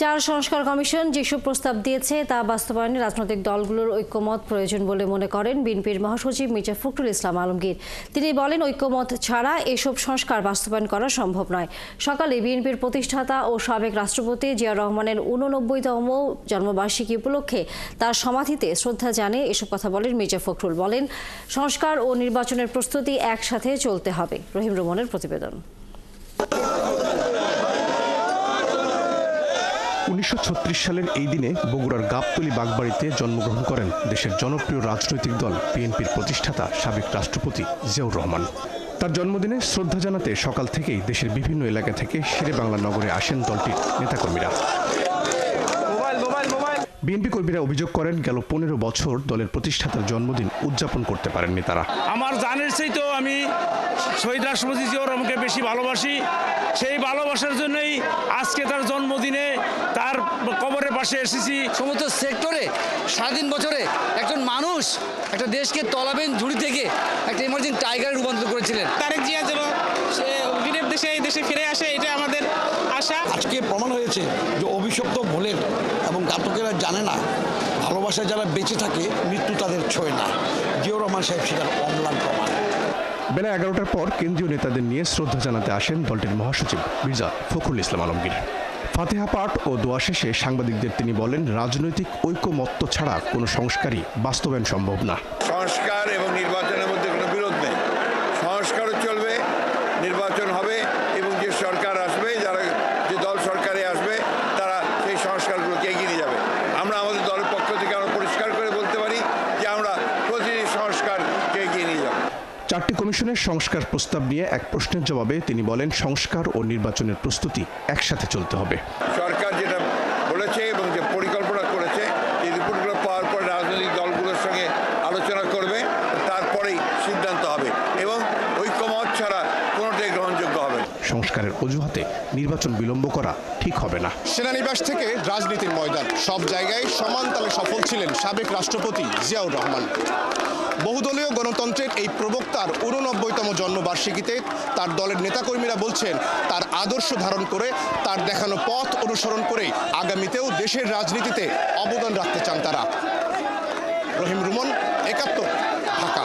চার সংস্কার কমিশন যেসব প্রস্তাব দিয়েছে তা বাস্তবায়নে রাজনৈতিক দলগুলোর ঐক্যমত প্রয়োজন বলে মনে করেন বিএনপির মহাসচিব মির্জা ফখরুল ইসলাম আলমগীর। তিনি বলেন, ঐক্যমত ছাড়া এসব সংস্কার বাস্তবায়ন করা সম্ভব নয়। সকালে বিএনপির প্রতিষ্ঠাতা ও সাবেক রাষ্ট্রপতি জিয়াউর রহমানের 89তম জন্মবার্ষিকী উপলক্ষে তার সমাধিতে শ্রদ্ধা জানিয়ে এসব কথা বলেন মির্জা ফখরুল। বলেন, সংস্কার ও নির্বাচনের প্রস্তুতি একসাথে চলতে হবে। রহিম রুমনের প্রতিবেদন। 1936 সালের এই দিনে বগুড়ার গাবতলী বাগবাড়িতে জন্মগ্রহণ করেন দেশের জনপ্রিয় রাজনৈতিক দল বিএনপির প্রতিষ্ঠাতা সাবেক রাষ্ট্রপতি জিয়াউর রহমান। তার জন্মদিনে শ্রদ্ধা জানাতে সকাল থেকেই দেশের বিভিন্ন এলাকা থেকে শেরেবাংলা নগরে আসেন দলটির নেতাকর্মীরা। বিএনপি কর্মীরা অভিযোগ করেন, গেল 15 বছর দলের প্রতিষ্ঠাতার জন্মদিন উদযাপন করতে পারেননি তারা। আমার জানের চাইতেও আমি শহীদ রাষ্ট্রপতি জিয়াউর রহমানকে বেশি ভালোবাসি। সেই ভালোবাসার জন্যই আজকে তার জন্মদিনে তার কবরের পাশে এসেছি। সমস্ত সেক্টরে স্বাধীন বছরে একজন মানুষ একটা দেশকে তলাবেন ঝুড়ি থেকে একটা ইমার্জিং টাইগারে রূপান্তর করেছিলেন। তারেক জিয়া যেন বিদেশ দেশে এই দেশে ফিরে আসে, এটা আমাদের আশা। আজকে প্রমাণ হয়েছে যে অভিশপ্ত ভোলের এবং ঘাতকেরা জানে না ভালোবাসা যারা বেঁচে থাকে মৃত্যু তাদের ছোঁয় না। জিয়াউর রহমান সাহেব সেটার অম্লান প্রমাণ। বেলা 11টার পর কেন্দ্রীয় নেতাদের নিয়ে শ্রদ্ধা জানাতে আসেন দলটির মহাসচিব মির্জা ফখরুল ইসলাম আলমগীর। ফাতেহা পাঠ ও দোয়া শেষে সাংবাদিকদের তিনি বলেন, রাজনৈতিক ঐকমত্য ছাড়া কোনো সংস্কারই বাস্তবায়ন সম্ভব না। সংস্কার এবং নির্বাচনের মধ্যে কোনো বিরোধ নেই। সংস্কারও চলবে, নির্বাচন হবে এবং যে সরকার আসবে, যে দল সরকারে আসবে তারা সেই সংস্কারগুলোকে এগিয়ে নিয়ে যাবে। আমরা আমাদের দলের পক্ষ থেকে আমরা পরিষ্কার করে বলতে পারি যে আমরা প্রতিটি সংস্কারকে এগিয়ে নিয়ে যাব। 4টি কমিশনের সংস্কার প্রস্তাব নিয়ে এক প্রশ্নের জবাবে তিনি বলেন, সংস্কার ও নির্বাচনের প্রস্তুতি একসাথে চলতে হবে। সরকার যেটা বলেছে এবং যে পরিকল্পনা করেছে, এই রিপোর্টগুলো পাওয়ার পর রাজনৈতিক দলগুলোর সঙ্গে আলোচনা করবে, তারপরেই সিদ্ধান্ত হবে এবং ঐক্যমত ছাড়া কোনোটাই গ্রহণযোগ্য হবে না। সংস্কারের অজুহাতে নির্বাচন বিলম্ব করা ঠিক হবে না। সেনানিবাস থেকে রাজনীতির ময়দান, সব জায়গায় সমান তালে সফল ছিলেন সাবেক রাষ্ট্রপতি জিয়াউর রহমান। বহুদলীয় গণতন্ত্রের এই প্রবক্তার 89তম জন্মবার্ষিকীতে তার দলের নেতাকর্মীরা বলছেন, তার আদর্শ ধারণ করে তার দেখানো পথ অনুসরণ করে আগামীতেও দেশের রাজনীতিতে অবদান রাখতে চান তারা। রহিম রুমন, 71, ঢাকা।